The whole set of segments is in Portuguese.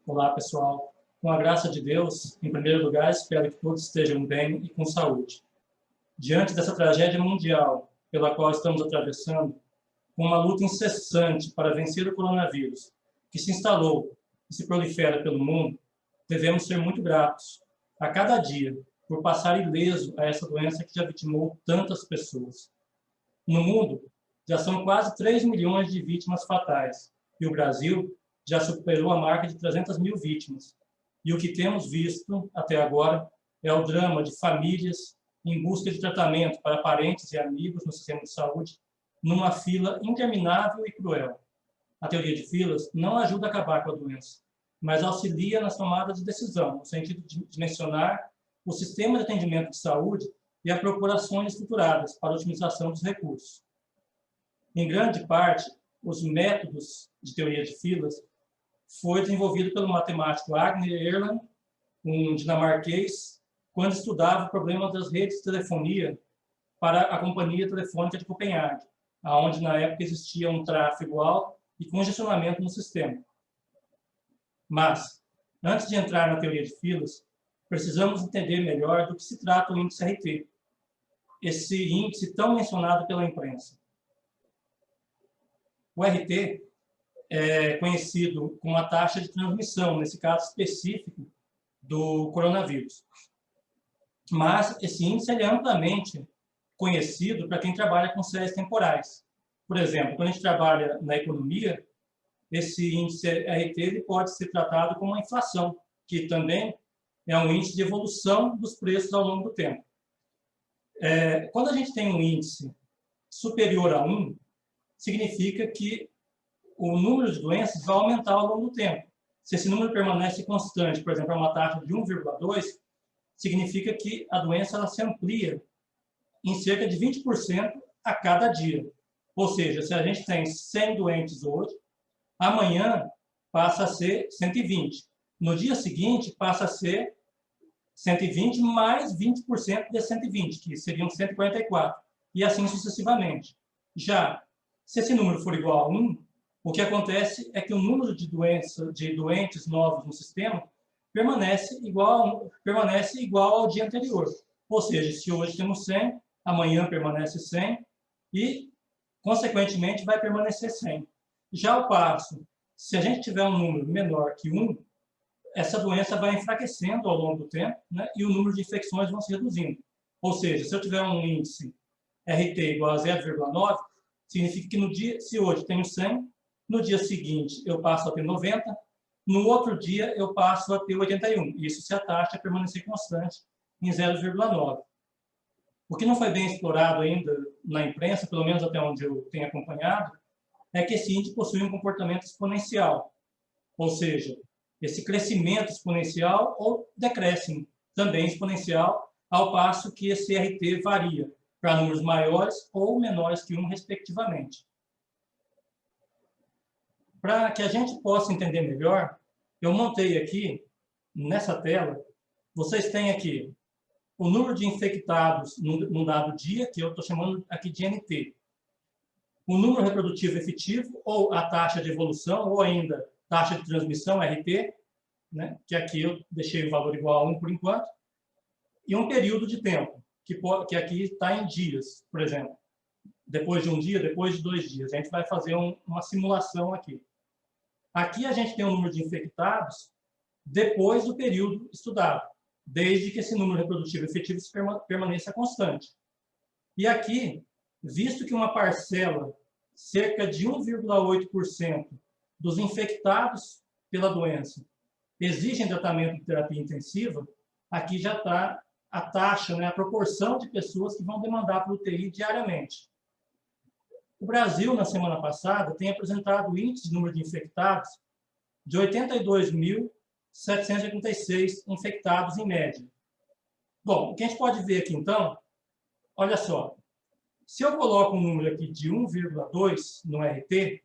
Olá, pessoal. Com a graça de Deus, em primeiro lugar, espero que todos estejam bem e com saúde. Diante dessa tragédia mundial pela qual estamos atravessando, com uma luta incessante para vencer o coronavírus, que se instalou e se prolifera pelo mundo, devemos ser muito gratos a cada dia por passar ileso a essa doença que já vitimou tantas pessoas. No mundo, já são quase 3 milhões de vítimas fatais, e o Brasil já superou a marca de 300 mil vítimas. E o que temos visto até agora é o drama de famílias em busca de tratamento para parentes e amigos no sistema de saúde, numa fila interminável e cruel. A teoria de filas não ajuda a acabar com a doença, mas auxilia nas tomadas de decisão, no sentido de dimensionar o sistema de atendimento de saúde e a propor ações estruturadas para a otimização dos recursos. Em grande parte, os métodos de teoria de filas foi desenvolvido pelo matemático Agner Erland, um dinamarquês, quando estudava o problema das redes de telefonia para a Companhia Telefônica de Copenhague, onde na época existia um tráfego alto e congestionamento no sistema. Mas, antes de entrar na teoria de filas, precisamos entender melhor do que se trata o índice RT, esse índice tão mencionado pela imprensa. O RT é conhecido como a taxa de transmissão, nesse caso específico do coronavírus. Mas esse índice é amplamente conhecido para quem trabalha com séries temporais. Por exemplo, quando a gente trabalha na economia, esse índice RT ele pode ser tratado como uma inflação, que também é um índice de evolução dos preços ao longo do tempo. Quando a gente tem um índice superior a 1, significa que o número de doenças vai aumentar ao longo do tempo. Se esse número permanece constante, por exemplo, é uma taxa de 1,2, significa que a doença ela se amplia em cerca de 20% a cada dia. Ou seja, se a gente tem 100 doentes hoje, amanhã passa a ser 120. No dia seguinte, passa a ser 120 mais 20% de 120, que seriam 144. E assim sucessivamente. Já, se esse número for igual a 1, o que acontece é que o número de doentes novos no sistema permanece igual ao dia anterior. Ou seja, se hoje temos 100, amanhã permanece 100 e, consequentemente, vai permanecer 100. Já ao passo, se a gente tiver um número menor que 1, essa doença vai enfraquecendo ao longo do tempo, né, e o número de infecções vão se reduzindo. Ou seja, se eu tiver um índice RT igual a 0,9, significa que no dia, se hoje tenho 100, no dia seguinte eu passo a ter 90, no outro dia eu passo a ter 81. Isso se a taxa permanecer constante em 0,9. O que não foi bem explorado ainda na imprensa, pelo menos até onde eu tenho acompanhado, é que esse índice possui um comportamento exponencial. Ou seja, esse crescimento exponencial ou decréscimo também exponencial, ao passo que esse RT varia para números maiores ou menores que 1, respectivamente. Para que a gente possa entender melhor, eu montei aqui, nessa tela, vocês têm aqui o número de infectados num dado dia, que eu estou chamando aqui de NT. O número reprodutivo efetivo, ou a taxa de evolução, ou ainda taxa de transmissão, RT, né, que aqui eu deixei o valor igual a 1 por enquanto, e um período de tempo, que aqui está em dias, por exemplo. Depois de um dia, depois de 2 dias. A gente vai fazer uma simulação aqui. Aqui a gente tem o número de infectados depois do período estudado, desde que esse número reprodutivo efetivo permaneça constante. E aqui, visto que uma parcela, cerca de 1,8% dos infectados pela doença, exigem tratamento de terapia intensiva, aqui já está a taxa, né, a proporção de pessoas que vão demandar para o UTI diariamente. O Brasil, na semana passada, tem apresentado o índice de número de infectados de 82.786 infectados em média. Bom, o que a gente pode ver aqui, então, olha só, se eu coloco um número aqui de 1,2 no RT,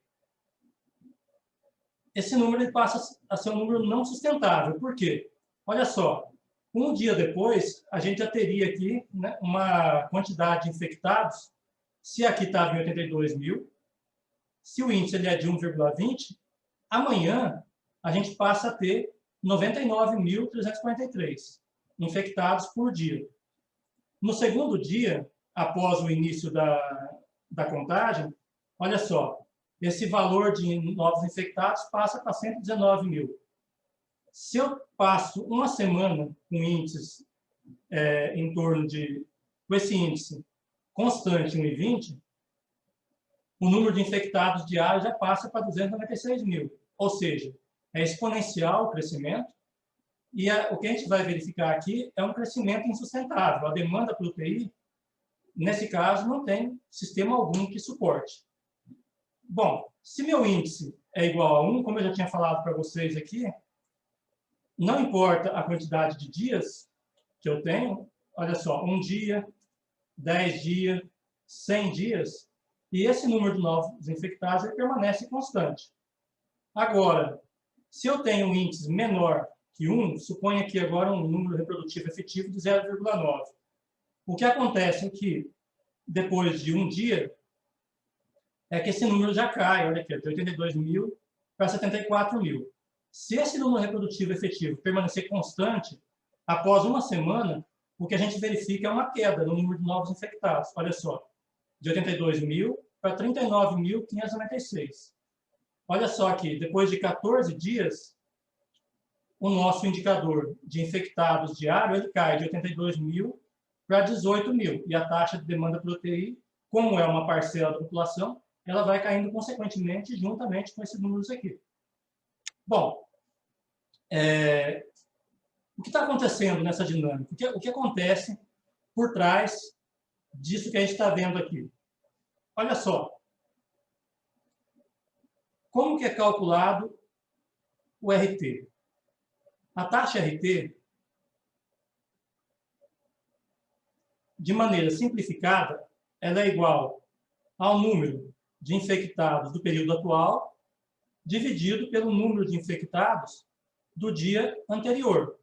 esse número ele passa a ser um número não sustentável. Por quê? Olha só, um dia depois, a gente já teria aqui, né, uma quantidade de infectados. Se aqui estava em 82 mil, se o índice ele é de 1,20, amanhã a gente passa a ter 99.343 infectados por dia. No segundo dia, após o início da contagem, olha só, esse valor de novos infectados passa para 119 mil. Se eu passo uma semana com índices em torno de, com esse índice constante, 1,20, o número de infectados diários já passa para 296 mil. Ou seja, é exponencial o crescimento, e o que a gente vai verificar aqui é um crescimento insustentável. A demanda por UTI, nesse caso, não tem sistema algum que suporte. Bom, se meu índice é igual a 1, como eu já tinha falado para vocês aqui, não importa a quantidade de dias que eu tenho, olha só, 1 dia, 10 dias, 100 dias, e esse número de novos infectados ele permanece constante. Agora, se eu tenho um índice menor que 1, suponha aqui agora um número reprodutivo efetivo de 0,9. O que acontece é que, depois de um dia, é que esse número já cai, olha aqui, de 82 mil para 74 mil. Se esse número reprodutivo efetivo permanecer constante, após uma semana, o que a gente verifica é uma queda no número de novos infectados. Olha só, de 82 mil para 39.596. Olha só aqui, depois de 14 dias, o nosso indicador de infectados diário ele cai de 82 mil para 18 mil. E a taxa de demanda por UTI, como é uma parcela da população, ela vai caindo consequentemente juntamente com esses números aqui. Bom, o que está acontecendo nessa dinâmica? O que acontece por trás disso que a gente está vendo aqui? Olha só. Como que é calculado o RT? A taxa RT, de maneira simplificada, ela é igual ao número de infectados do período atual dividido pelo número de infectados do dia anterior.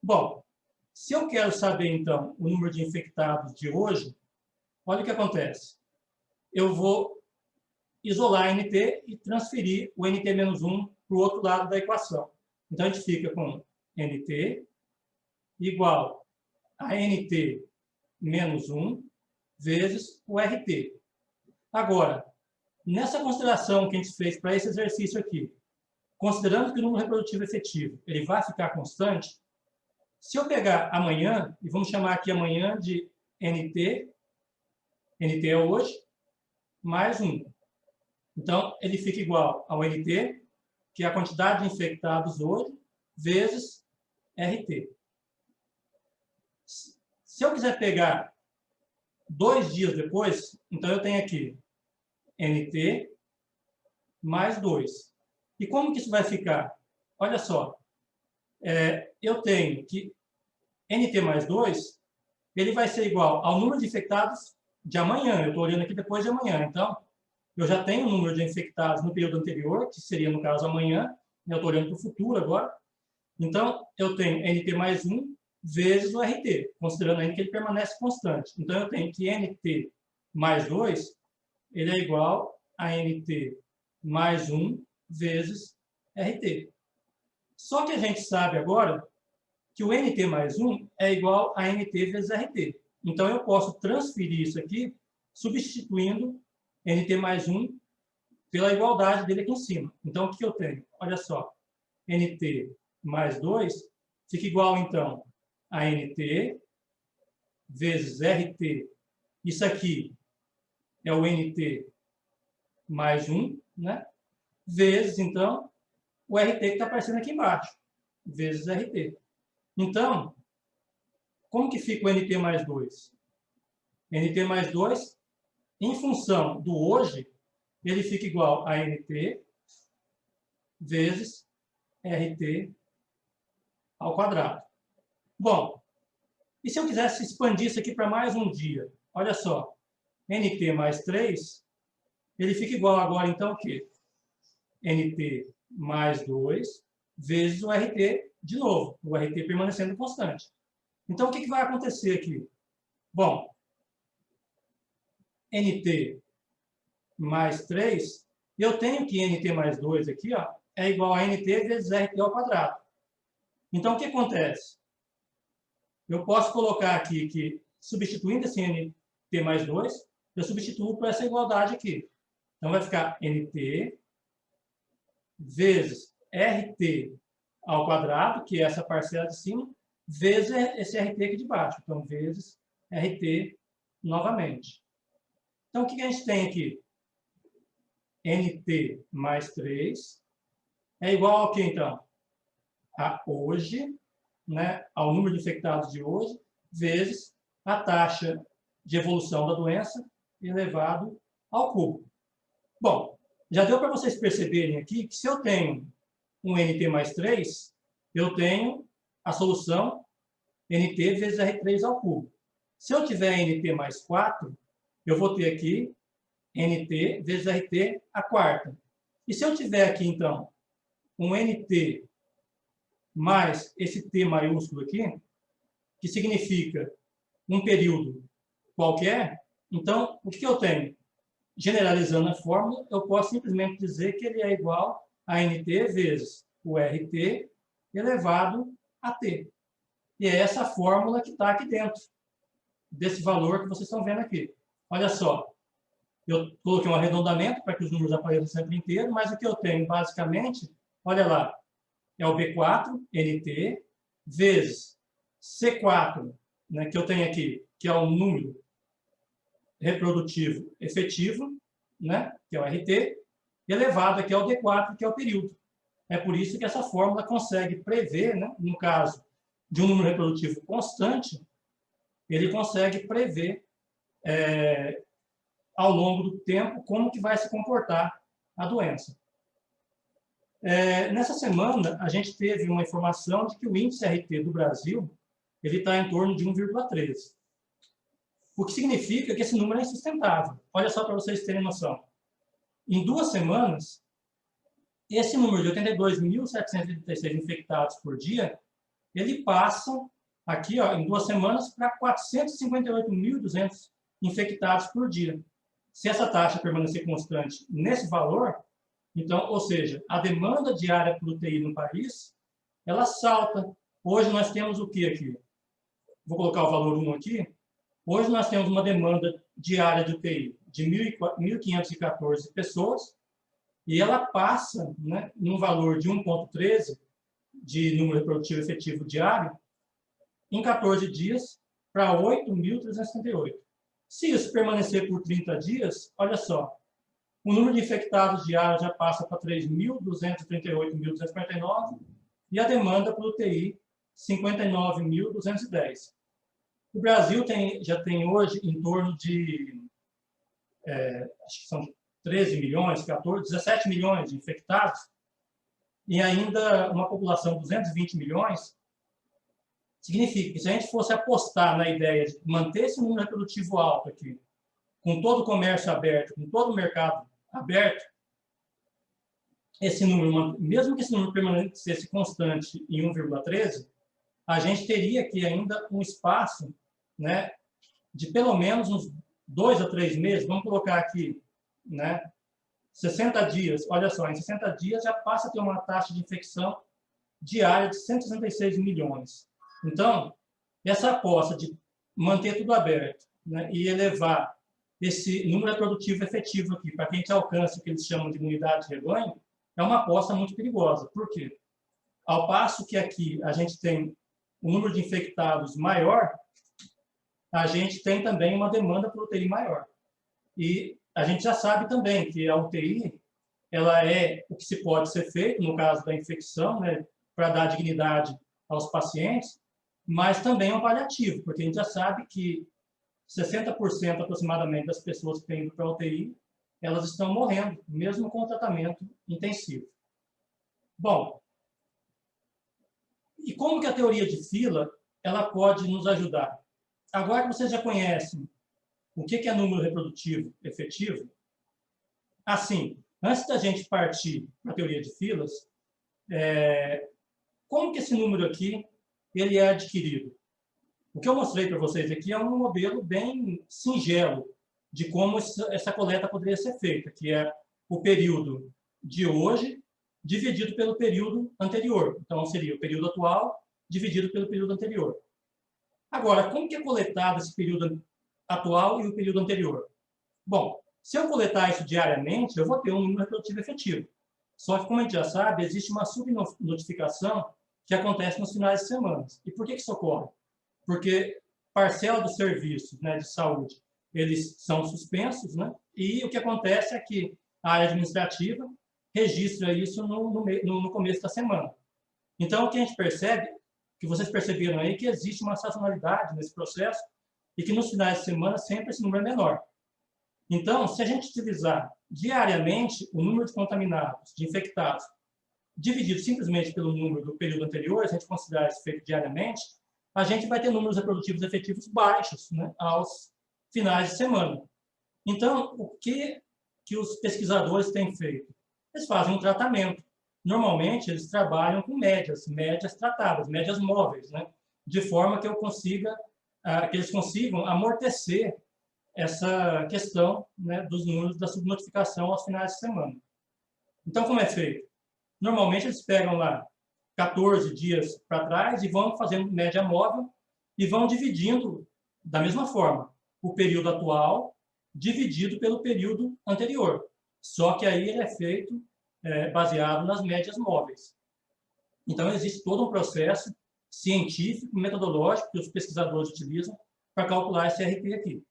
Bom, se eu quero saber, então, o número de infectados de hoje, olha o que acontece. Eu vou isolar a NT e transferir o NT-1 para o outro lado da equação. Então, a gente fica com NT igual a NT-1 vezes o RT. Agora, nessa consideração que a gente fez para esse exercício aqui, considerando que o número reprodutivo efetivo ele vai ficar constante, se eu pegar amanhã, e vamos chamar aqui amanhã de NT é hoje, mais 1. Então, ele fica igual ao NT, que é a quantidade de infectados hoje, vezes RT. Se eu quiser pegar 2 dias depois, então eu tenho aqui NT mais 2. E como que isso vai ficar? Olha só, eu tenho que NT mais 2, ele vai ser igual ao número de infectados de amanhã. Eu estou olhando aqui depois de amanhã. Então, eu já tenho o número de infectados no período anterior, que seria, no caso, amanhã. Eu estou olhando para o futuro agora. Então, eu tenho NT mais 1 vezes o RT, considerando ainda que ele permanece constante. Então, eu tenho que NT mais 2, ele é igual a NT mais 1 vezes RT. Só que a gente sabe agora que o NT mais 1 é igual a NT vezes RT. Então, eu posso transferir isso aqui, substituindo NT mais 1 pela igualdade dele aqui em cima. Então, o que eu tenho? Olha só, NT mais 2 fica igual, então, a NT vezes RT. Isso aqui é o NT mais 1, né? Vezes, então, o RT que está aparecendo aqui embaixo, vezes RT. Então, como que fica o NT mais 2? NT mais 2, em função do hoje, ele fica igual a NT vezes RT ao quadrado. Bom, e se eu quisesse expandir isso aqui para mais um dia? Olha só, NT mais 3, ele fica igual agora, então, o quê? NT mais 2 vezes o RT de novo, o RT permanecendo constante. Então, o que vai acontecer aqui? Bom, NT mais 3, eu tenho que NT mais 2 aqui, ó, é igual a NT vezes RT ao quadrado. Então, o que acontece? Eu posso colocar aqui que, substituindo esse NT mais 2, eu substituo por essa igualdade aqui. Então, vai ficar NT vezes RT ao quadrado, que é essa parcela de cima, vezes esse RT aqui de baixo. Então, vezes RT novamente. Então, o que a gente tem aqui? NT mais 3 é igual ao que, então? A hoje, né, ao número de infectados de hoje, vezes a taxa de evolução da doença elevado ao cubo. Bom, já deu para vocês perceberem aqui que se eu tenho um NT mais 3, eu tenho a solução NT vezes R3 ao cubo. Se eu tiver NT mais 4, eu vou ter aqui NT vezes RT a quarta. E se eu tiver aqui, então, um NT mais esse T maiúsculo aqui, que significa um período qualquer, então, o que eu tenho? Generalizando a fórmula, eu posso simplesmente dizer que ele é igual a NT vezes o RT elevado a T. E é essa fórmula que está aqui dentro desse valor que vocês estão vendo aqui. Olha só, eu coloquei um arredondamento para que os números apareçam sempre inteiros, mas o que eu tenho, basicamente, olha lá, é o B4, NT, vezes C4, né, que eu tenho aqui, que é o número reprodutivo efetivo, né, que é o RT, elevado aqui ao D4, que é o período. É por isso que essa fórmula consegue prever, né, no caso de um número reprodutivo constante, ele consegue prever ao longo do tempo como que vai se comportar a doença. Nessa semana, a gente teve uma informação de que o índice RT do Brasil ele está em torno de 1,13. O que significa que esse número é insustentável. Olha só para vocês terem noção. Em 2 semanas, esse número de 82.736 infectados por dia, ele passa aqui, ó, em 2 semanas, para 458.200 infectados por dia. Se essa taxa permanecer constante nesse valor, então, ou seja, a demanda diária por UTI no país, ela salta. Hoje nós temos o que aqui? Vou colocar o valor 1 aqui. Hoje nós temos uma demanda diária de UTI de 1.514 pessoas e ela passa, né, num valor de 1,13 de número reprodutivo efetivo diário em 14 dias para 8.378. Se isso permanecer por 30 dias, olha só, o número de infectados diários já passa para 3.238.249 e a demanda por UTI 59.210. O Brasil já tem hoje em torno de, acho que são 13 milhões, 14, 17 milhões de infectados e ainda uma população de 220 milhões. Significa que se a gente fosse apostar na ideia de manter esse número reprodutivo alto aqui, com todo o comércio aberto, com todo o mercado aberto, esse número, mesmo que esse número permanecesse constante em 1,13, a gente teria aqui ainda um espaço, né, de pelo menos uns 2 a 3 meses, vamos colocar aqui, né, 60 dias, olha só, em 60 dias já passa a ter uma taxa de infecção diária de 166 milhões. Então, essa aposta de manter tudo aberto, né, e elevar esse número reprodutivo efetivo aqui, para que a gente alcance o que eles chamam de imunidade de rebanho, é uma aposta muito perigosa. Por quê? Ao passo que aqui a gente tem um número de infectados maior, a gente tem também uma demanda por UTI maior. E a gente já sabe também que a UTI ela é o que se pode ser feito, no caso da infecção, né, para dar dignidade aos pacientes, mas também é um paliativo, porque a gente já sabe que 60% aproximadamente das pessoas que têm ido para a UTI, elas estão morrendo, mesmo com o tratamento intensivo. Bom, e como que a teoria de fila ela pode nos ajudar? Agora que vocês já conhecem o que é número reprodutivo efetivo, assim, antes da gente partir para a teoria de filas, como que esse número aqui ele é adquirido? O que eu mostrei para vocês aqui é um modelo bem singelo de como essa coleta poderia ser feita, que é o período de hoje dividido pelo período anterior. Então, seria o período atual dividido pelo período anterior. Agora, como que é coletado esse período atual e o período anterior? Bom, se eu coletar isso diariamente, eu vou ter um número reprodutivo efetivo. Só que, como a gente já sabe, existe uma subnotificação que acontece nos finais de semana. E por que isso ocorre? Porque parcela dos serviços, né, de saúde, eles são suspensos, né? E o que acontece é que a área administrativa registra isso no começo da semana. Então, o que a gente percebe, que vocês perceberam aí, que existe uma sazonalidade nesse processo e que nos finais de semana sempre esse número é menor. Então, se a gente utilizar diariamente o número de contaminados, de infectados, dividido simplesmente pelo número do período anterior, se a gente considerar isso feito diariamente, a gente vai ter números reprodutivos efetivos baixos, né, aos finais de semana. Então, o que os pesquisadores têm feito? Eles fazem um tratamento. Normalmente, eles trabalham com médias tratadas, médias móveis, né, de forma que que eles consigam amortecer essa questão, né, dos números da subnotificação aos finais de semana. Então, como é feito? Normalmente, eles pegam lá 14 dias para trás e vão fazendo média móvel e vão dividindo da mesma forma o período atual dividido pelo período anterior. Só que aí ele é feito baseado nas médias móveis. Então, existe todo um processo científico, metodológico que os pesquisadores utilizam para calcular esse RT aqui.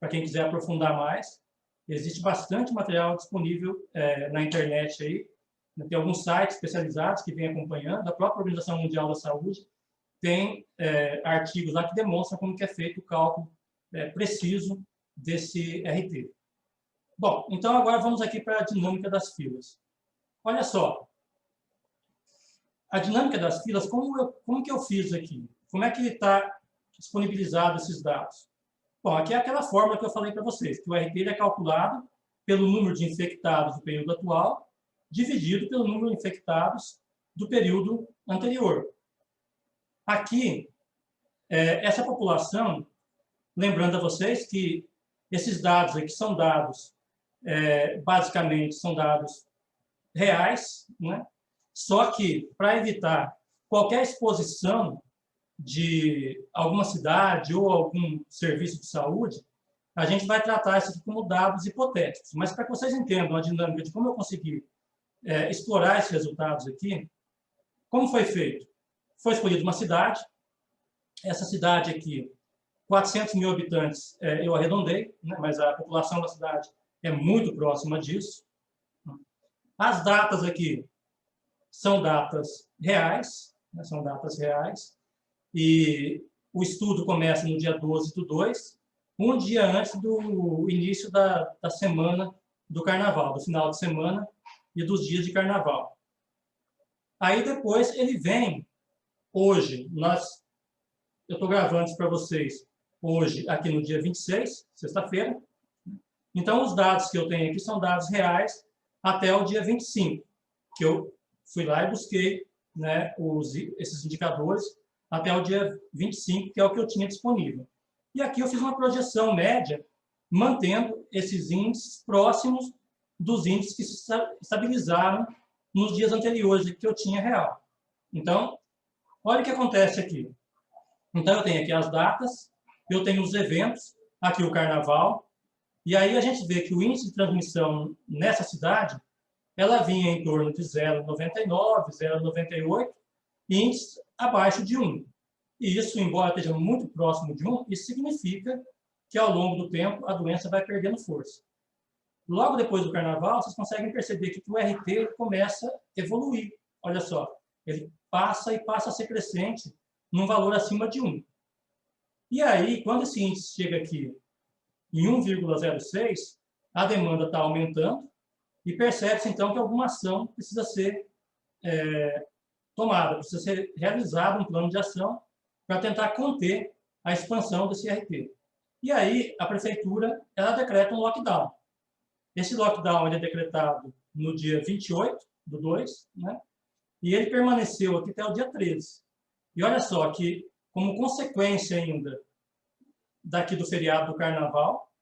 Para quem quiser aprofundar mais, existe bastante material disponível na internet aí. Tem alguns sites especializados que vêm acompanhando. A própria Organização Mundial da Saúde tem artigos lá que demonstram como que é feito o cálculo preciso desse RT. Bom, então agora vamos aqui para a dinâmica das filas. Olha só. A dinâmica das filas, como que eu fiz aqui? Como é que está disponibilizado esses dados? Bom, aqui é aquela fórmula que eu falei para vocês, que o RT é calculado pelo número de infectados do período atual, dividido pelo número de infectados do período anterior. Aqui, essa população, lembrando a vocês que esses dados aqui são dados, basicamente, são dados reais, né? Só que, para evitar qualquer exposição de alguma cidade ou algum serviço de saúde, a gente vai tratar isso aqui como dados hipotéticos. Mas para que vocês entendam a dinâmica de como eu consegui explorar esses resultados aqui, como foi feito? Foi escolhida uma cidade, essa cidade aqui, 400 mil habitantes, eu arredondei, né, mas a população da cidade é muito próxima disso. As datas aqui são datas reais, né, e o estudo começa no dia 12/2, um dia antes do início da semana do carnaval, do final de semana e dos dias de carnaval. Aí depois ele vem, hoje, eu estou gravando isso para vocês hoje, aqui no dia 26, sexta-feira. Então, os dados que eu tenho aqui são dados reais até o dia 25, que eu fui lá e busquei, né, esses indicadores até o dia 25, que é o que eu tinha disponível. E aqui eu fiz uma projeção média, mantendo esses índices próximos dos índices que se estabilizaram nos dias anteriores que eu tinha real. Então, olha o que acontece aqui. Então, eu tenho aqui as datas, eu tenho os eventos, aqui o carnaval, e aí a gente vê que o índice de transmissão nessa cidade, ela vinha em torno de 0,99, 0,98, índices abaixo de 1. E isso, embora esteja muito próximo de 1, isso significa que ao longo do tempo a doença vai perdendo força. Logo depois do carnaval, vocês conseguem perceber que o RT começa a evoluir. Olha só, ele passa a ser crescente num valor acima de 1. E aí, quando esse índice chega aqui em 1,06, a demanda está aumentando e percebe-se, então, que alguma ação precisa ser tomada, precisa ser realizado um plano de ação para tentar conter a expansão desse RT. E aí, a prefeitura ela decreta um lockdown. Esse lockdown ele é decretado no dia 28/2, né? E ele permaneceu aqui até o dia 13. E olha só que, como consequência ainda daqui do feriado do Carnaval,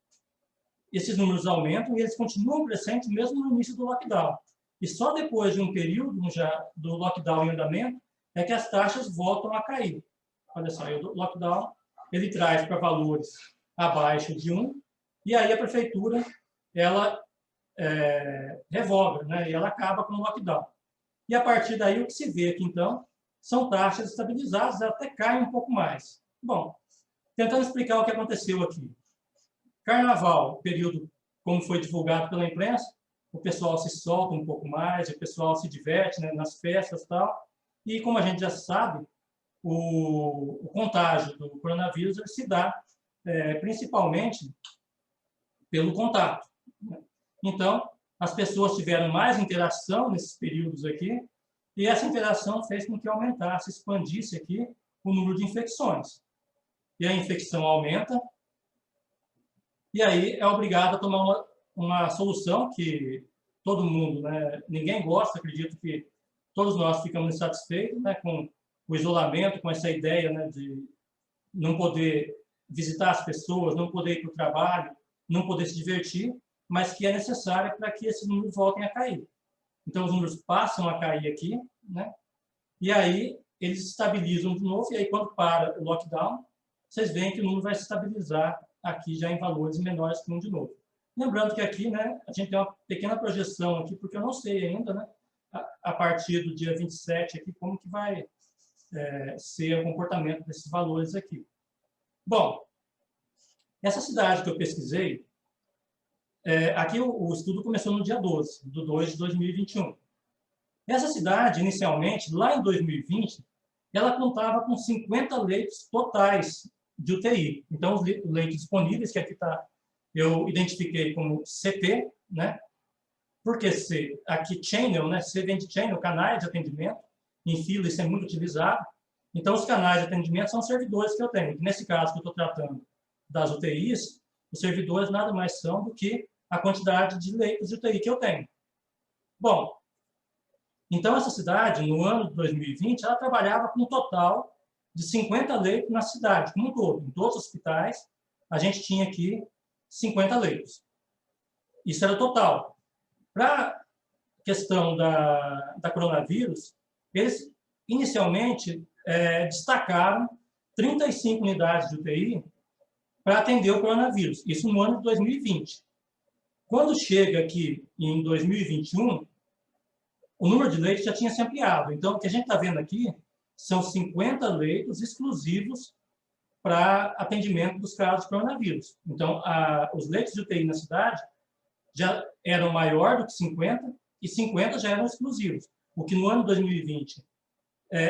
esses números aumentam e eles continuam crescentes mesmo no início do lockdown. E só depois de um período já do lockdown em andamento é que as taxas voltam a cair. Olha só, o lockdown ele traz para valores abaixo de 1, e aí a prefeitura ela revoga, né? E ela acaba com o lockdown. E a partir daí o que se vê aqui, então, são taxas estabilizadas, até caem um pouco mais. Bom, tentando explicar o que aconteceu aqui. Carnaval, período, como foi divulgado pela imprensa, o pessoal se solta um pouco mais, o pessoal se diverte, né, nas festas e tal. E como a gente já sabe, o contágio do coronavírus se dá principalmente pelo contato. Então, as pessoas tiveram mais interação nesses períodos aqui, e essa interação fez com que aumentasse, expandisse aqui o número de infecções. E a infecção aumenta, e aí é obrigado a tomar uma solução que todo mundo, né, ninguém gosta, acredito que todos nós ficamos insatisfeitos, né, com o isolamento, com essa ideia, né, de não poder visitar as pessoas, não poder ir para o trabalho, não poder se divertir, mas que é necessária para que esses números voltem a cair. Então, os números passam a cair aqui, né? E aí eles se estabilizam de novo, e aí quando para o lockdown, vocês veem que o número vai se estabilizar aqui já em valores menores que 1 de novo. Lembrando que aqui, né, a gente tem uma pequena projeção aqui, porque eu não sei ainda, né, a partir do dia 27 aqui, como que vai ser o comportamento desses valores aqui. Bom, essa cidade que eu pesquisei, aqui o estudo começou no dia 12, de 2 de 2021. Essa cidade, inicialmente, lá em 2020, ela contava com 50 leitos totais de UTI. Então, os leitos disponíveis, que aqui está, eu identifiquei como CT, né? Porque C, aqui channel, né? C vem de channel, canais de atendimento. Em fila, isso é muito utilizado. Então, os canais de atendimento são servidores que eu tenho. Nesse caso que eu estou tratando das UTIs, os servidores nada mais são do que a quantidade de leitos de UTI que eu tenho. Bom, então essa cidade, no ano de 2020, ela trabalhava com um total de 50 leitos na cidade, como um todo. Em todos os hospitais, a gente tinha aqui 50 leitos. Isso era o total. Para a questão da coronavírus, eles inicialmente destacaram 35 unidades de UTI para atender o coronavírus. Isso no ano de 2020. Quando chega aqui em 2021, o número de leitos já tinha se ampliado. Então, o que a gente está vendo aqui são 50 leitos exclusivos para atendimento dos casos de coronavírus. Então, os leitos de UTI na cidade já eram maior do que 50 e 50 já eram exclusivos. O que no ano de 2020,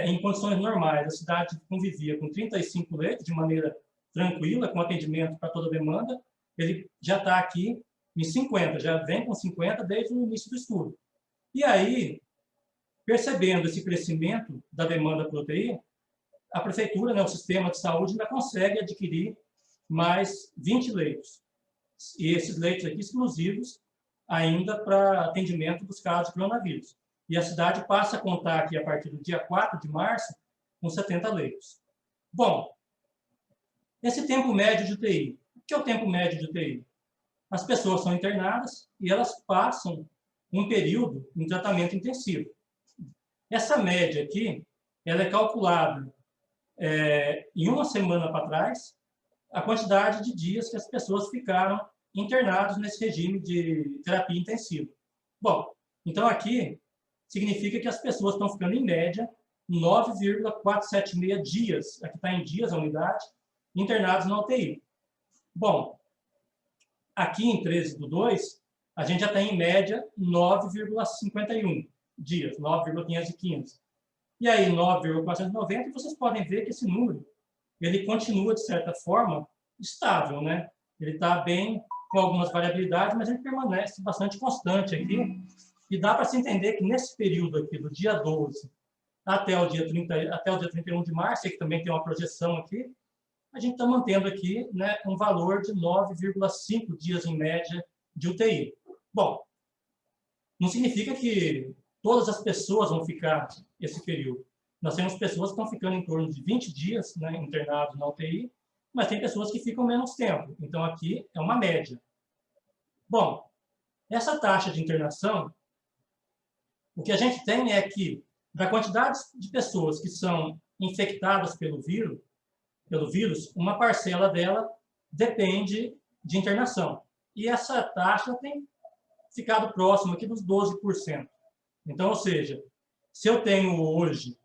em condições normais, a cidade convivia com 35 leitos de maneira tranquila, com atendimento para toda a demanda, ele já está aqui em 50, já vem com 50 desde o início do estudo. E aí, percebendo esse crescimento da demanda por UTI, a prefeitura, né, o sistema de saúde, ainda consegue adquirir mais 20 leitos. E esses leitos aqui exclusivos ainda para atendimento dos casos de coronavírus. E a cidade passa a contar aqui, a partir do dia 4 de março, com 70 leitos. Bom, esse tempo médio de UTI. O que é o tempo médio de UTI? As pessoas são internadas e elas passam um período em tratamento intensivo. Essa média aqui, ela é calculada em uma semana para trás, a quantidade de dias que as pessoas ficaram internadas nesse regime de terapia intensiva. Bom, então aqui significa que as pessoas estão ficando, em média, 9,476 dias, aqui está em dias a unidade, internados na UTI. Bom, aqui em 13/2, a gente já tem, em média, 9,51 dias, 9,515. E aí, 9,490, e vocês podem ver que esse número, ele continua, de certa forma, estável, né? Ele está bem, com algumas variabilidades, mas ele permanece bastante constante aqui. E dá para se entender que nesse período aqui, do dia 12 até o dia 31 de março, que também tem uma projeção aqui, a gente está mantendo aqui, né, um valor de 9,5 dias em média de UTI. Bom, não significa que todas as pessoas vão ficar esse período. Nós temos pessoas que estão ficando em torno de 20 dias, né, internados na UTI, mas tem pessoas que ficam menos tempo. Então, aqui é uma média. Bom, essa taxa de internação, O que a gente tem é que, da quantidade de pessoas que são infectadas pelo vírus, uma parcela dela depende de internação. E essa taxa tem ficado próximo aqui dos 12%. Então, ou seja, se eu tenho hoje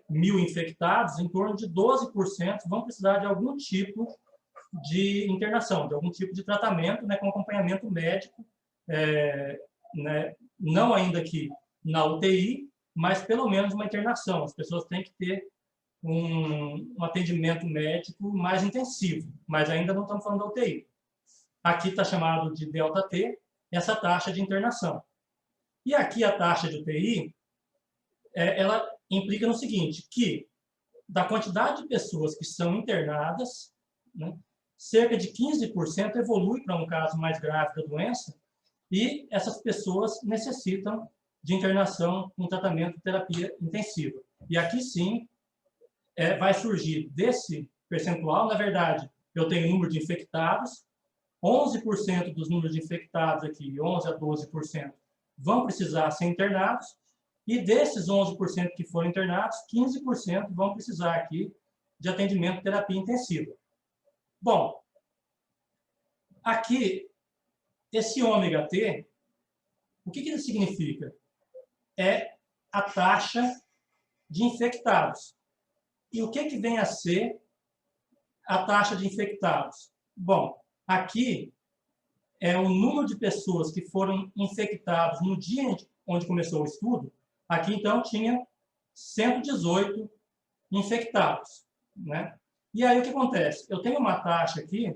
1.000 infectados, em torno de 12% vão precisar de algum tipo de internação, de algum tipo de tratamento, né, com acompanhamento médico, né, não ainda aqui na UTI, mas pelo menos uma internação. As pessoas têm que ter um atendimento médico mais intensivo, mas ainda não estamos falando da UTI. Aqui está chamado de ΔT, essa taxa de internação. E aqui a taxa de UTI, ela implica no seguinte, que da quantidade de pessoas que são internadas, né, cerca de 15% evolui para um caso mais grave da doença, e essas pessoas necessitam de internação com tratamento de terapia intensiva. E aqui sim, vai surgir desse percentual, na verdade, eu tenho o número de infectados, 11% dos números de infectados aqui, 11 a 12%, vão precisar ser internados, e desses 11% que foram internados, 15% vão precisar aqui de atendimento de terapia intensiva. Bom, aqui, esse ômega T, o que ele significa? É a taxa de infectados. E o que vem a ser a taxa de infectados? Bom, aqui é o número de pessoas que foram infectados no dia onde começou o estudo. Aqui, então, tinha 118 infectados, né? E aí, o que acontece? Eu tenho uma taxa aqui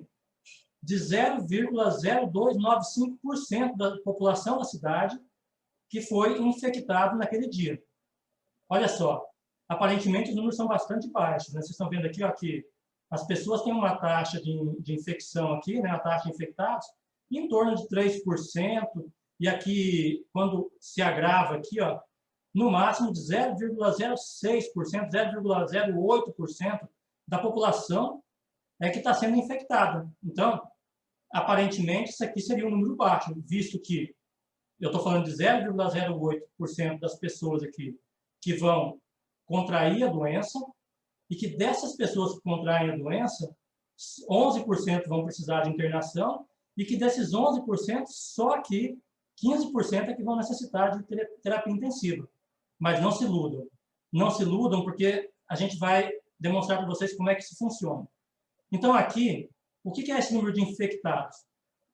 de 0,0295% da população da cidade que foi infectado naquele dia. Olha só, aparentemente os números são bastante baixos, né? Vocês estão vendo aqui, ó, que as pessoas têm uma taxa de infecção aqui, né? A taxa de infectados, em torno de 3%, e aqui, quando se agrava aqui, ó, no máximo de 0,06%, 0,08% da população que está sendo infectada. Então, aparentemente, isso aqui seria um número baixo, visto que eu estou falando de 0,08% das pessoas aqui que vão contrair a doença, e que dessas pessoas que contraem a doença, 11% vão precisar de internação, e que desses 11%, só aqui 15% é que vão necessitar de terapia intensiva. Mas não se iludam. Não se iludam, porque a gente vai demonstrar para vocês como é que isso funciona. Então, aqui, o que é esse número de infectados?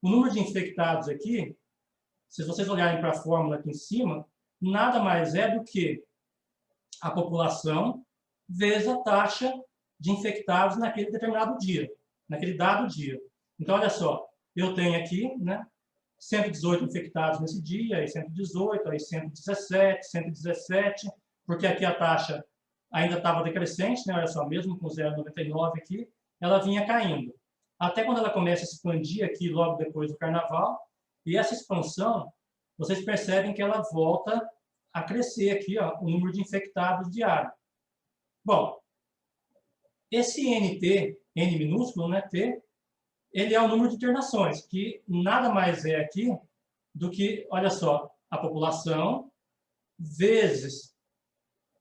O número de infectados aqui, se vocês olharem para a fórmula aqui em cima, nada mais é do que a população vezes a taxa de infectados naquele determinado dia, naquele dado dia. Então, olha só, eu tenho aqui, né, 118 infectados nesse dia, aí 118, aí 117, 117, porque aqui a taxa ainda estava decrescente, né, olha só, mesmo com 0,99 aqui, ela vinha caindo. Até quando ela começa a expandir aqui logo depois do carnaval, e essa expansão, vocês percebem que ela volta a crescer aqui, ó, o número de infectados diário. Bom, esse NT, N minúsculo, né, T, ele é o número de internações, que nada mais é aqui do que, olha só, a população vezes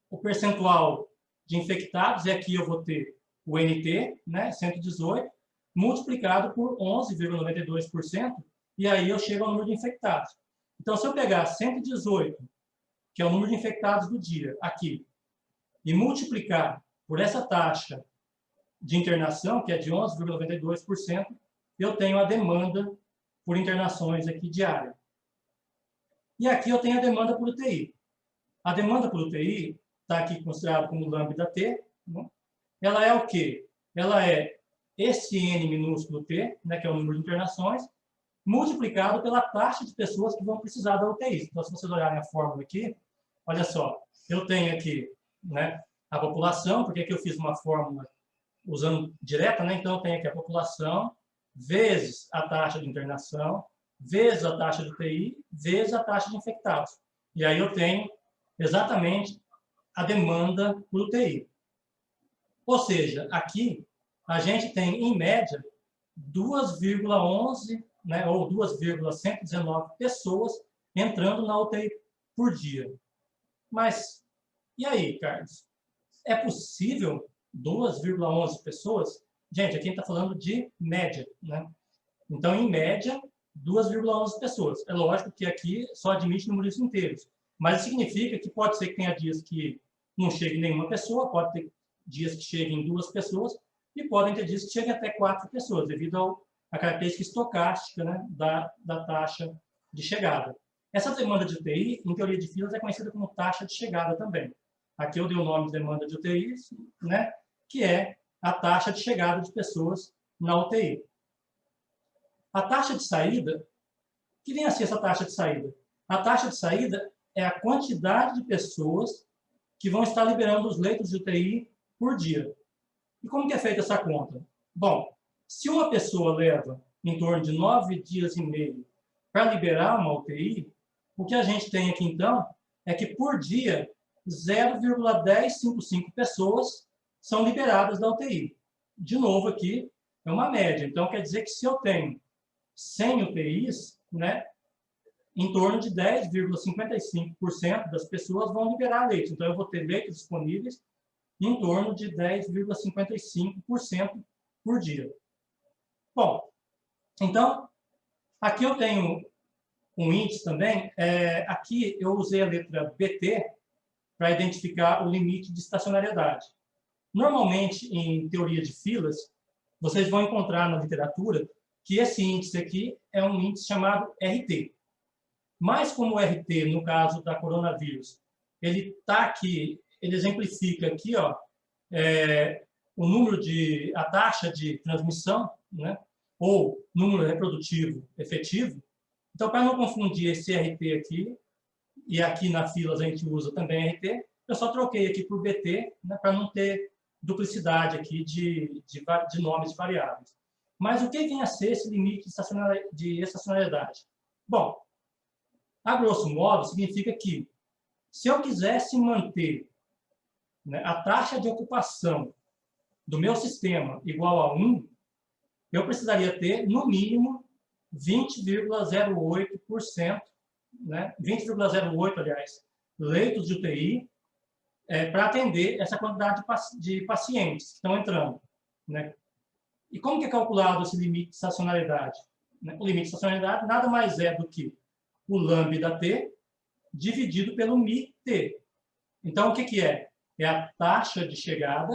o percentual de infectados, e aqui eu vou ter o NT, né, 118, multiplicado por 11,92%, e aí eu chego ao número de infectados. Então, se eu pegar 118, que é o número de infectados do dia, aqui, e multiplicar por essa taxa de internação, que é de 11,92%, eu tenho a demanda por internações aqui diária. E aqui eu tenho a demanda por UTI. A demanda por UTI está aqui considerada como lambda T, né? Ela é o quê? Ela é esse N minúsculo T, né, que é o número de internações, multiplicado pela taxa de pessoas que vão precisar da UTI. Então, se vocês olharem a fórmula aqui, olha só, eu tenho aqui, né, a população, porque aqui eu fiz uma fórmula usando direta, né? Então eu tenho aqui a população vezes a taxa de internação, vezes a taxa de UTI, vezes a taxa de infectados. E aí eu tenho exatamente a demanda por UTI. Ou seja, aqui a gente tem, em média, 2,11, né, ou 2,119 pessoas entrando na UTI por dia. Mas, e aí, Carlos? É possível 2,11 pessoas? Gente, aqui a gente está falando de média, né? Então, em média, 2,11 pessoas. É lógico que aqui só admite números inteiros. Mas significa que pode ser que tenha dias que não chegue nenhuma pessoa, pode ter dias que cheguem 2 pessoas, e podem ter dias que cheguem até 4 pessoas, devido à característica estocástica, né, da taxa de chegada. Essa demanda de UTI, em teoria de filas, é conhecida como taxa de chegada também. Aqui eu dei o nome de demanda de UTI, né, que é a taxa de chegada de pessoas na UTI. A taxa de saída, o que vem a ser essa taxa de saída? A taxa de saída é a quantidade de pessoas que vão estar liberando os leitos de UTI por dia. E como que é feita essa conta? Bom, se uma pessoa leva em torno de 9 dias e meio para liberar uma UTI, o que a gente tem aqui, então, é que por dia, 0,1055 pessoas são liberadas da UTI. De novo aqui, é uma média. Então, quer dizer que se eu tenho 100 UTIs, né, em torno de 10,55% das pessoas vão liberar leitos. Então, eu vou ter leitos disponíveis em torno de 10,55% por dia. Bom, então, aqui eu tenho um índice também. Aqui eu usei a letra BT para identificar o limite de estacionariedade. Normalmente, em teoria de filas, vocês vão encontrar na literatura que esse índice aqui é um índice chamado RT. Mas como o RT, no caso da coronavírus, ele está aqui, ele exemplifica aqui, ó, o número a taxa de transmissão, né, ou número reprodutivo efetivo. Então, para não confundir esse RT aqui, e aqui na filas a gente usa também RT, eu só troquei aqui por BT, né, para não ter duplicidade aqui de nomes de variáveis. Mas o que vem a ser esse limite de estacionalidade? Bom, a grosso modo, significa que se eu quisesse manter, né, a taxa de ocupação do meu sistema igual a 1, eu precisaria ter, no mínimo, 20,08%, né, 20,08, aliás, leitos de UTI para atender essa quantidade de pacientes que estão entrando, né? E como que é calculado esse limite de estacionalidade? O limite de estacionalidade nada mais é do que o lambda-t dividido pelo mi-t. Então, o que que é? É a taxa de chegada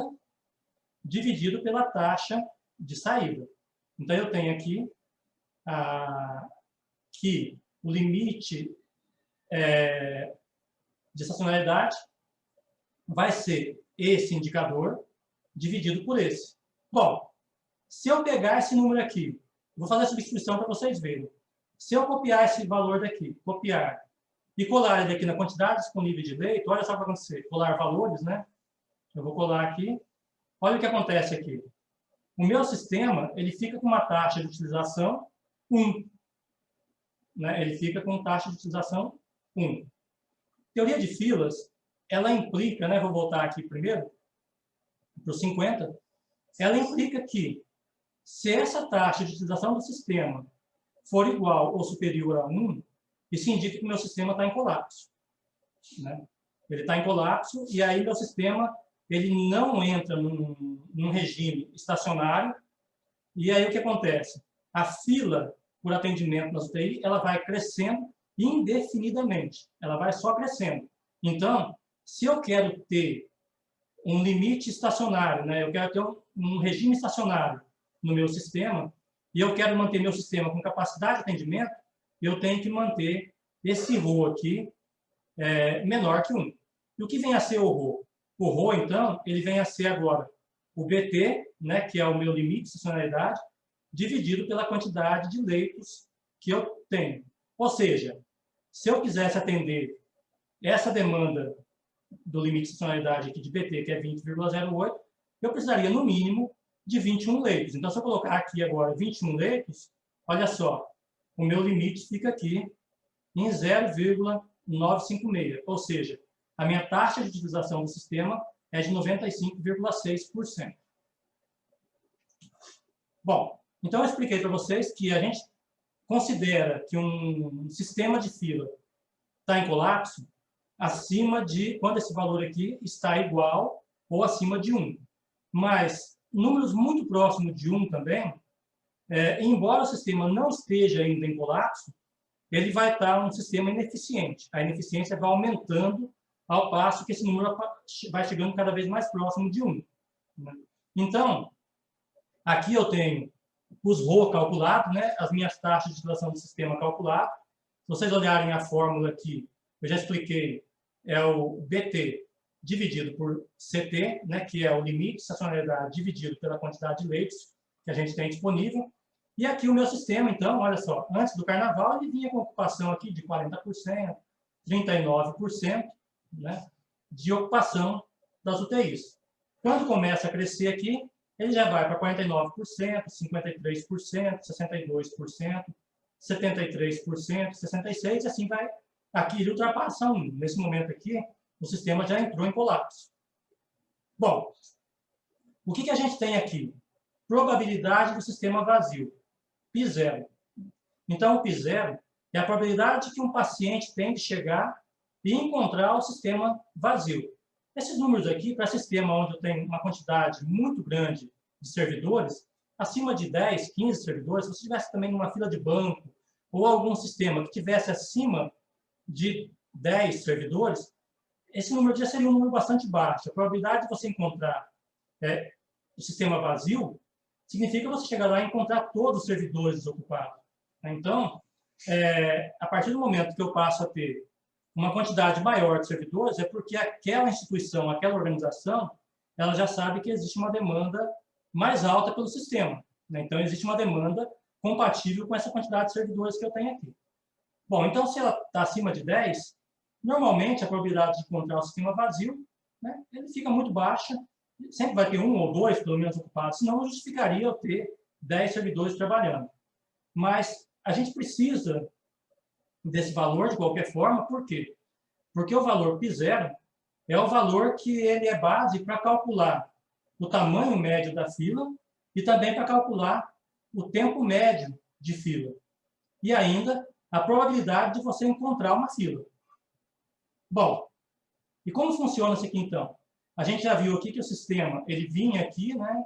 dividido pela taxa de saída. Então, eu tenho aqui que o limite de estacionalidade vai ser esse indicador dividido por esse. Bom, se eu pegar esse número aqui, vou fazer a substituição para vocês verem. Se eu copiar esse valor daqui, copiar, e colar ele aqui na quantidade disponível de leito, olha só o que vai acontecer. Colar valores, né? Eu vou colar aqui. Olha o que acontece aqui. O meu sistema, ele fica com uma taxa de utilização 1. Né? Ele fica com taxa de utilização 1. Teoria de filas, ela implica, né? Vou voltar aqui primeiro, para os 50. Ela implica que, se essa taxa de utilização do sistema for igual ou superior a 1, isso indica que o meu sistema está em colapso. Né? Ele está em colapso e aí meu sistema ele não entra num regime estacionário. E aí o que acontece? A fila por atendimento nas UTI, ela vai crescendo indefinidamente. Ela vai só crescendo. Então, se eu quero ter um limite estacionário, né? Eu quero ter um regime estacionário no meu sistema, e eu quero manter meu sistema com capacidade de atendimento, eu tenho que manter esse ρ aqui menor que 1. E o que vem a ser o ρ? O ρ, então, ele vem a ser agora o BT, né, que é o meu limite de estacionalidade, dividido pela quantidade de leitos que eu tenho. Ou seja, se eu quisesse atender essa demanda do limite de estacionalidade aqui de BT, que é 20,08, eu precisaria, no mínimo, de 21 leitos. Então, se eu colocar aqui agora 21 leitos, olha só, o meu limite fica aqui em 0,956. Ou seja, a minha taxa de utilização do sistema é de 95,6%. Bom, então eu expliquei para vocês que a gente considera que um sistema de fila está em colapso acima de, quando esse valor aqui está igual ou acima de 1. Mas números muito próximos de 1 também, embora o sistema não esteja ainda em colapso, ele vai estar um sistema ineficiente. A ineficiência vai aumentando ao passo que esse número vai chegando cada vez mais próximo de 1. Né? Então, aqui eu tenho os ρ calculados, né? As minhas taxas de utilização do sistema calculadas. Se vocês olharem a fórmula aqui, eu já expliquei, é o BT dividido por CT, né? Que é o limite de estacionalidade dividido pela quantidade de leitos que a gente tem disponível. E aqui o meu sistema, então, olha só, antes do carnaval ele vinha com ocupação aqui de 40%, 39%, né, de ocupação das UTIs. Quando começa a crescer aqui, ele já vai para 49%, 53%, 62%, 73%, 66%, e assim vai. Aqui ele ultrapassa 1. Nesse momento aqui, o sistema já entrou em colapso. Bom, o que a gente tem aqui? Probabilidade do sistema vazio. π0. Então, o π0 é a probabilidade que um paciente tem de chegar e encontrar o sistema vazio. Esses números aqui, para sistema onde eu tenho uma quantidade muito grande de servidores, acima de 10, 15 servidores, se você tivesse também numa fila de banco ou algum sistema que tivesse acima de 10 servidores, esse número já seria um número bastante baixo. A probabilidade de você encontrar o sistema vazio significa você chegar lá e encontrar todos os servidores desocupados. Então, a partir do momento que eu passo a ter uma quantidade maior de servidores, é porque aquela instituição, aquela organização, ela já sabe que existe uma demanda mais alta pelo sistema. Né? Então, existe uma demanda compatível com essa quantidade de servidores que eu tenho aqui. Bom, então, se ela está acima de 10, normalmente a probabilidade de encontrar o sistema vazio, né, ele fica muito baixa, sempre vai ter 1 ou 2, pelo menos, ocupados, senão não justificaria eu ter 10 servidores trabalhando. Mas a gente precisa desse valor de qualquer forma, por quê? Porque o valor π0 é o valor que ele é base para calcular o tamanho médio da fila e também para calcular o tempo médio de fila. E ainda a probabilidade de você encontrar uma fila. Bom, e como funciona isso aqui então? A gente já viu aqui que o sistema ele vinha aqui, né,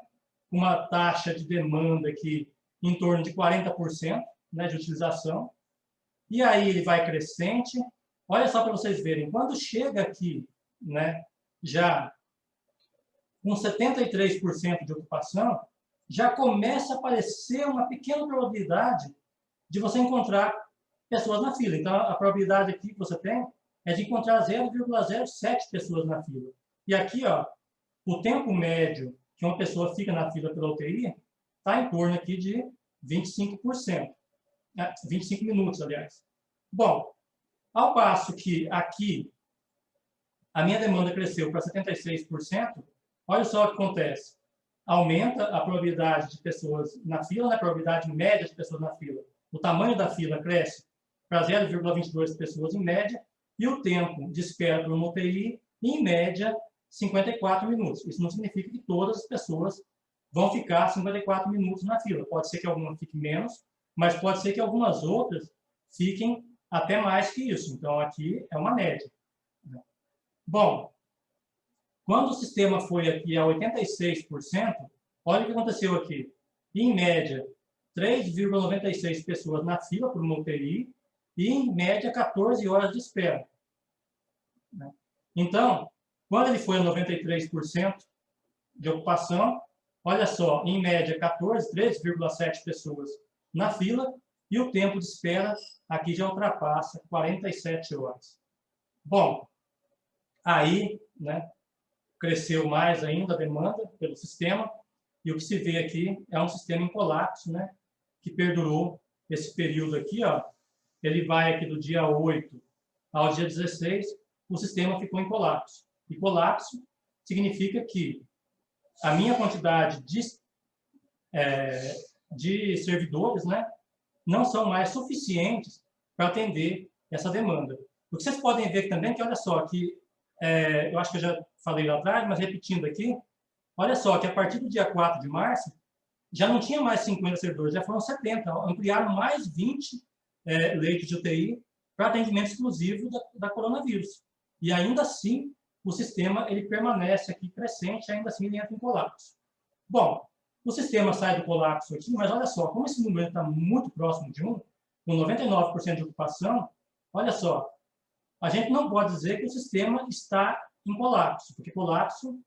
com uma taxa de demanda aqui em torno de 40%, né, de utilização. E aí ele vai crescente. Olha só para vocês verem, quando chega aqui, né, já com 73% de ocupação, já começa a aparecer uma pequena probabilidade de você encontrar pessoas na fila. Então, a probabilidade aqui que você tem é de encontrar 0,07 pessoas na fila. E aqui, ó, o tempo médio que uma pessoa fica na fila pela UTI está em torno aqui de 25%. 25 minutos, aliás. Bom, ao passo que aqui a minha demanda cresceu para 76%, olha só o que acontece. Aumenta a probabilidade de pessoas na fila, né, a probabilidade média de pessoas na fila. O tamanho da fila cresce para 0,22 pessoas em média, e o tempo de espera por uma UTI, em média, 54 minutos. Isso não significa que todas as pessoas vão ficar 54 minutos na fila. Pode ser que alguma fique menos, mas pode ser que algumas outras fiquem até mais que isso. Então, aqui é uma média. Bom, quando o sistema foi aqui a 86%, olha o que aconteceu aqui. Em média, 3,96 pessoas na fila por uma UTI e, em média, 14 horas de espera. Então, quando ele foi a 93% de ocupação, olha só, em média, 13,7 pessoas na fila, e o tempo de espera aqui já ultrapassa 47 horas. Bom, aí, né, cresceu mais ainda a demanda pelo sistema, e o que se vê aqui é um sistema em colapso, né, que perdurou esse período aqui, ó. Ele vai aqui do dia 8 ao dia 16, o sistema ficou em colapso. E colapso significa que a minha quantidade de servidores, né, não são mais suficientes para atender essa demanda. O que vocês podem ver também, que olha só, que eu acho que eu já falei lá atrás, mas repetindo aqui, olha só que a partir do dia 4 de março, já não tinha mais 50 servidores, já foram 70, ampliaram mais 20 leitos de UTI para atendimento exclusivo da coronavírus. E ainda assim, o sistema ele permanece aqui crescente, ainda assim ele entra em colapso. Bom, o sistema sai do colapso aqui, mas olha só, como esse número está muito próximo de 1, com 99% de ocupação, olha só, a gente não pode dizer que o sistema está em colapso, porque colapso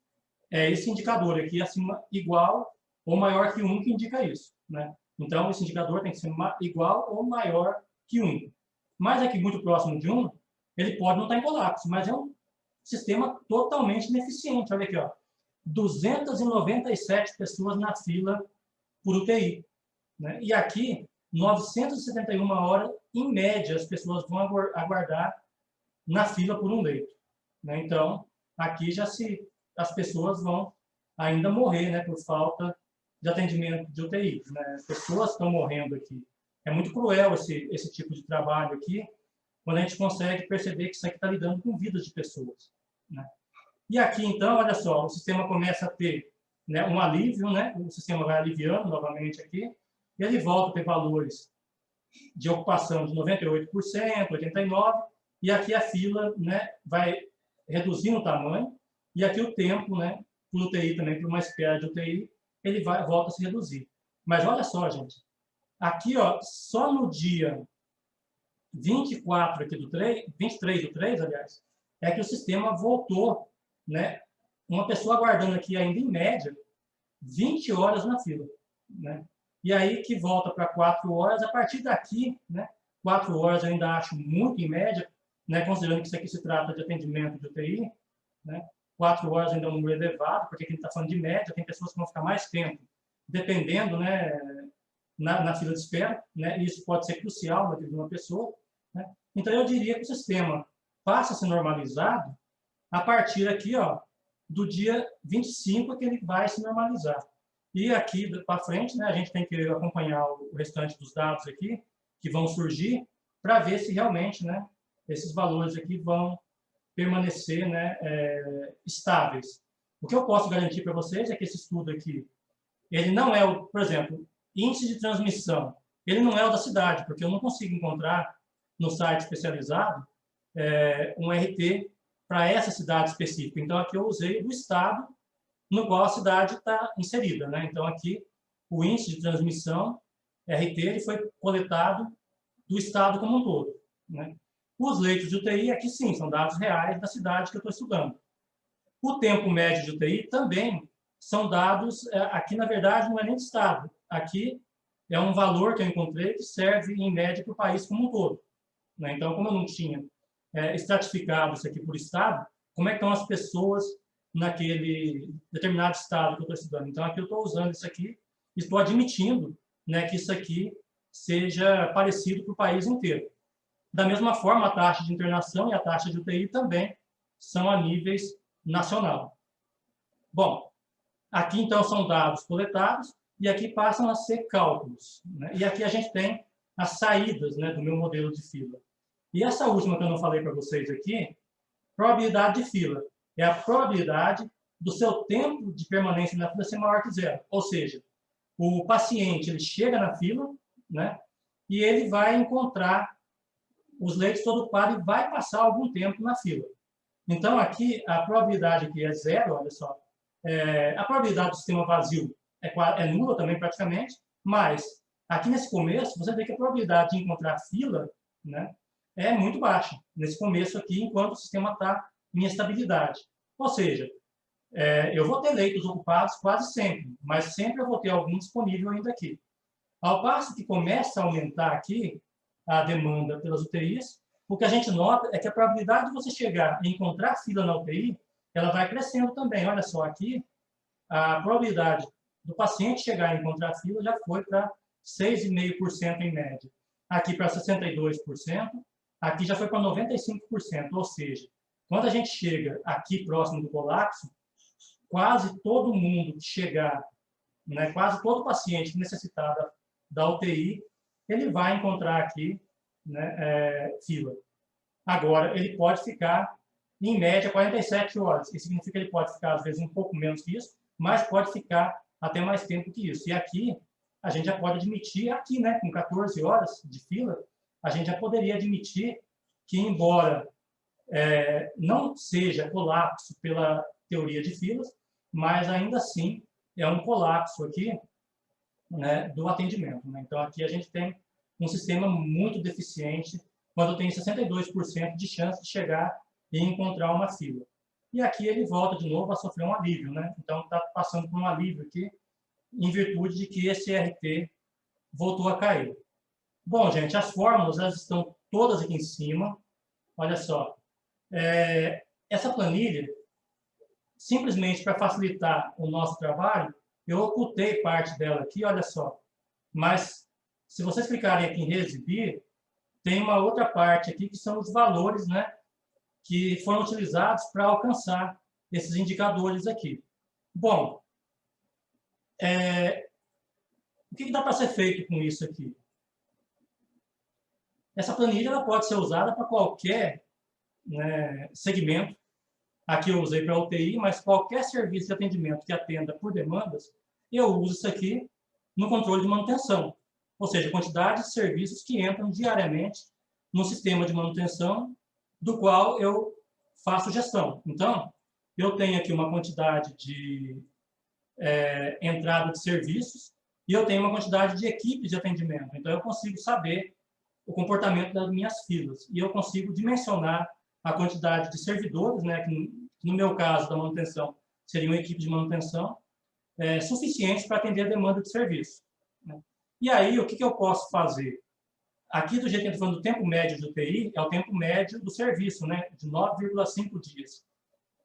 é esse indicador aqui acima igual ou maior que 1 que indica isso, né? Então, esse indicador tem que ser igual ou maior que 1. Mas aqui, muito próximo de 1, ele pode não estar em colapso, mas é um sistema totalmente ineficiente. Olha aqui, ó, 297 pessoas na fila por UTI, né? E aqui, 971 horas, em média, as pessoas vão aguardar na fila por um leito, né? Então, aqui as pessoas vão ainda morrer, né, por falta de atendimento de UTI, né? As pessoas estão morrendo aqui. É muito cruel esse tipo de trabalho aqui, quando a gente consegue perceber que isso aqui está lidando com vidas de pessoas, né? E aqui, então, olha só, o sistema começa a ter, né, um alívio, né? O sistema vai aliviando novamente aqui, e ele volta a ter valores de ocupação de 98%, 89%, e aqui a fila, né, vai reduzindo o tamanho, e aqui o tempo, né, por UTI também, por uma espera de UTI, ele volta a se reduzir. Mas olha só, gente, aqui, ó, só no dia 24 aqui do 3, 23 do 3, aliás, é que o sistema voltou, né, uma pessoa aguardando aqui ainda em média 20 horas na fila, né? E aí que volta para 4 horas, a partir daqui, né, 4 horas eu ainda acho muito em média, né, considerando que isso aqui se trata de atendimento de UTI, né, 4 horas ainda é um número elevado, porque aqui a gente está falando de média, tem pessoas que vão ficar mais tempo, dependendo, né, na fila de espera, né, e isso pode ser crucial na vida de uma pessoa, né? Então eu diria que o sistema passa a ser normalizado a partir aqui, ó, do dia 25 que ele vai se normalizar. E aqui para frente, né, a gente tem que acompanhar o restante dos dados aqui, que vão surgir, para ver se realmente, né, esses valores aqui vão permanecer, né, estáveis. O que eu posso garantir para vocês é que esse estudo aqui, ele não é, por exemplo, índice de transmissão, ele não é o da cidade, porque eu não consigo encontrar no site especializado um RT para essa cidade específica. Então, aqui eu usei do estado no qual a cidade está inserida, né? Então, aqui, o índice de transmissão, RT, ele foi coletado do estado como um todo, né? Os leitos de UTI, aqui sim, são dados reais da cidade que eu estou estudando. O tempo médio de UTI também são dados, aqui na verdade não é nem de estado, aqui é um valor que eu encontrei que serve em média para o país como um todo, né? Então, como eu não tinha estratificado isso aqui por estado, como é que estão as pessoas naquele determinado estado que eu estou estudando? Então, aqui eu estou usando isso aqui, estou admitindo, né, que isso aqui seja parecido para o país inteiro. Da mesma forma, a taxa de internação e a taxa de UTI também são a níveis nacional. Bom, aqui então são dados coletados e aqui passam a ser cálculos, né? E aqui a gente tem as saídas, né, do meu modelo de fila. E essa última que eu não falei para vocês aqui, probabilidade de fila, é a probabilidade do seu tempo de permanência na fila ser maior que zero. Ou seja, o paciente ele chega na fila, né, e ele vai encontrar os leitos todo ocupado e vai passar algum tempo na fila. Então, aqui, a probabilidade aqui é zero, olha só. A probabilidade do sistema vazio é nula também, praticamente, mas aqui nesse começo, você vê que a probabilidade de encontrar fila, né, é muito baixa, nesse começo aqui, enquanto o sistema está em estabilidade. Ou seja, eu vou ter leitos ocupados quase sempre, mas sempre eu vou ter algum disponível ainda aqui. Ao passo que começa a aumentar aqui a demanda pelas UTIs, o que a gente nota é que a probabilidade de você chegar e encontrar fila na UTI, ela vai crescendo também. Olha só, aqui, a probabilidade do paciente chegar e encontrar fila já foi para 6,5% em média. Aqui para 62%, aqui já foi para 95%. Ou seja, quando a gente chega aqui próximo do colapso, quase todo mundo que chegar, né, quase todo paciente que necessitar da UTI, ele vai encontrar aqui, né, fila. Agora, ele pode ficar, em média, 47 horas. Isso significa que ele pode ficar, às vezes, um pouco menos que isso, mas pode ficar até mais tempo que isso. E aqui, a gente já pode admitir, aqui, né, com 14 horas de fila, a gente já poderia admitir que, embora não seja colapso pela teoria de filas, mas ainda assim é um colapso aqui, né, do atendimento, né? Então, aqui a gente tem um sistema muito deficiente quando tem 62% de chance de chegar e encontrar uma fila. E aqui ele volta de novo a sofrer um alívio, né? Então, está passando por um alívio aqui, em virtude de que esse RT voltou a cair. Bom, gente, as fórmulas elas estão todas aqui em cima. Olha só. Essa planilha, simplesmente para facilitar o nosso trabalho, eu ocultei parte dela aqui, olha só. Mas, se vocês clicarem aqui em exibir, tem uma outra parte aqui que são os valores, né, que foram utilizados para alcançar esses indicadores aqui. Bom, o que dá para ser feito com isso aqui? Essa planilha ela pode ser usada para qualquer, né, segmento. Aqui eu usei para UTI, mas qualquer serviço de atendimento que atenda por demandas, eu uso isso aqui no controle de manutenção. Ou seja, a quantidade de serviços que entram diariamente no sistema de manutenção do qual eu faço gestão. Então, eu tenho aqui uma quantidade de entrada de serviços e eu tenho uma quantidade de equipes de atendimento. Então, eu consigo saber o comportamento das minhas filas e eu consigo dimensionar a quantidade de servidores, né, que no meu caso da manutenção seria uma equipe de manutenção, suficientes para atender a demanda de serviço, né? E aí, o que eu posso fazer? Aqui, do jeito que eu estou falando do tempo médio de UTI, é o tempo médio do serviço, né, de 9,5 dias.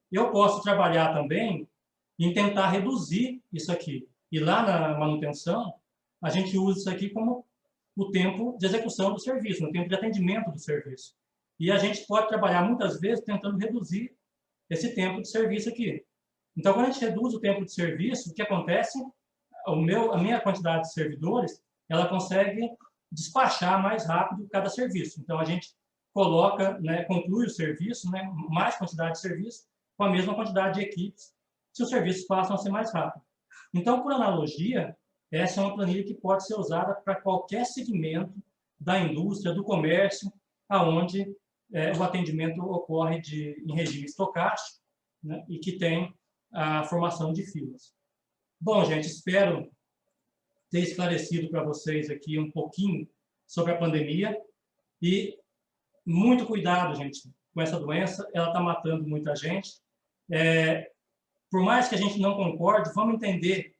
Eu posso trabalhar também em tentar reduzir isso aqui. E lá na manutenção, a gente usa isso aqui como o tempo de execução do serviço, o tempo de atendimento do serviço. E a gente pode trabalhar muitas vezes tentando reduzir esse tempo de serviço aqui. Então, quando a gente reduz o tempo de serviço, o que acontece? A minha quantidade de servidores, ela consegue despachar mais rápido cada serviço. Então, a gente coloca, né, conclui o serviço, né, mais quantidade de serviço, com a mesma quantidade de equipes, se os serviços passam a ser mais rápidos. Então, por analogia, essa é uma planilha que pode ser usada para qualquer segmento da indústria, do comércio, aonde o atendimento ocorre em regime estocástico, né, e que tem a formação de filas. Bom, gente, espero ter esclarecido para vocês aqui um pouquinho sobre a pandemia e muito cuidado, gente, com essa doença, ela está matando muita gente. Por mais que a gente não concorde, vamos entender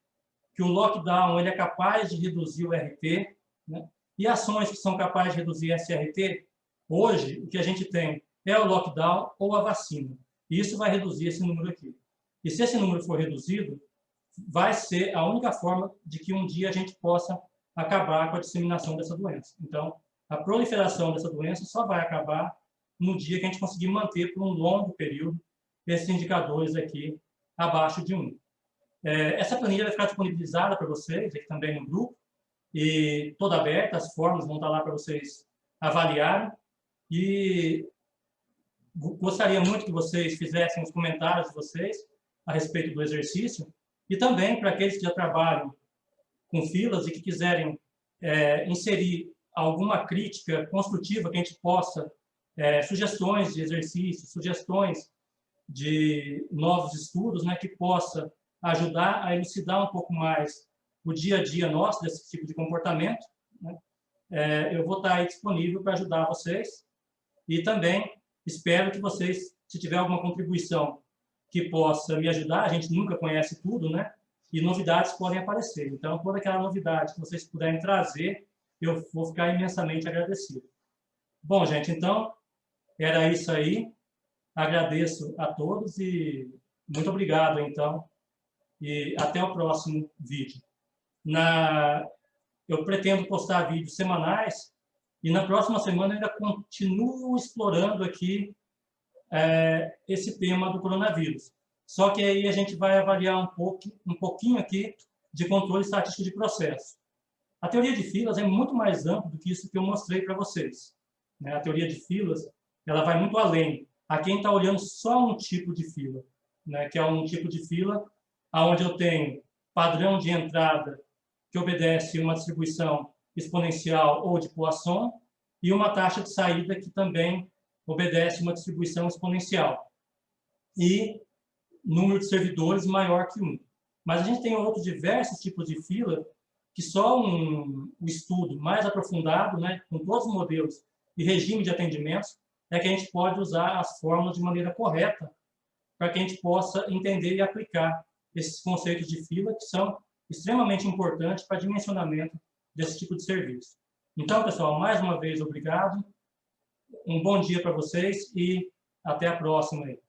que o lockdown ele é capaz de reduzir o RT, né? E ações que são capazes de reduzir esse RT, hoje, o que a gente tem é o lockdown ou a vacina. E isso vai reduzir esse número aqui. E se esse número for reduzido, vai ser a única forma de que um dia a gente possa acabar com a disseminação dessa doença. Então, a proliferação dessa doença só vai acabar no dia que a gente conseguir manter por um longo período esses indicadores aqui abaixo de 1. Essa planilha vai ficar disponibilizada para vocês aqui também no grupo e toda aberta, as formas vão estar lá para vocês avaliarem. E gostaria muito que vocês fizessem os comentários de vocês a respeito do exercício e também para aqueles que já trabalham com filas e que quiserem inserir alguma crítica construtiva que a gente possa, sugestões de exercícios, sugestões de novos estudos, né, que possa ajudar a elucidar um pouco mais o dia a dia nosso desse tipo de comportamento, né? Eu vou estar aí disponível para ajudar vocês e também espero que vocês, se tiver alguma contribuição que possa me ajudar, a gente nunca conhece tudo, né? E novidades podem aparecer. Então, toda aquela novidade que vocês puderem trazer, eu vou ficar imensamente agradecido. Bom, gente, então, era isso aí. Agradeço a todos e muito obrigado, então, e até o próximo vídeo. Eu pretendo postar vídeos semanais e na próxima semana eu ainda continuo explorando aqui esse tema do coronavírus. Só que aí a gente vai avaliar um pouquinho aqui de controle estatístico de processo. A teoria de filas é muito mais ampla do que isso que eu mostrei para vocês, né? A teoria de filas ela vai muito além. Aqui a gente está olhando só um tipo de fila, né? Que é um tipo de fila onde eu tenho padrão de entrada que obedece uma distribuição exponencial ou de Poisson e uma taxa de saída que também obedece uma distribuição exponencial e número de servidores maior que 1. Mas a gente tem outros diversos tipos de fila que só um estudo mais aprofundado, né, com todos os modelos e regime de atendimentos, é que a gente pode usar as fórmulas de maneira correta para que a gente possa entender e aplicar esses conceitos de fila que são extremamente importantes para dimensionamento desse tipo de serviço. Então, pessoal, mais uma vez, obrigado. Um bom dia para vocês e até a próxima aí.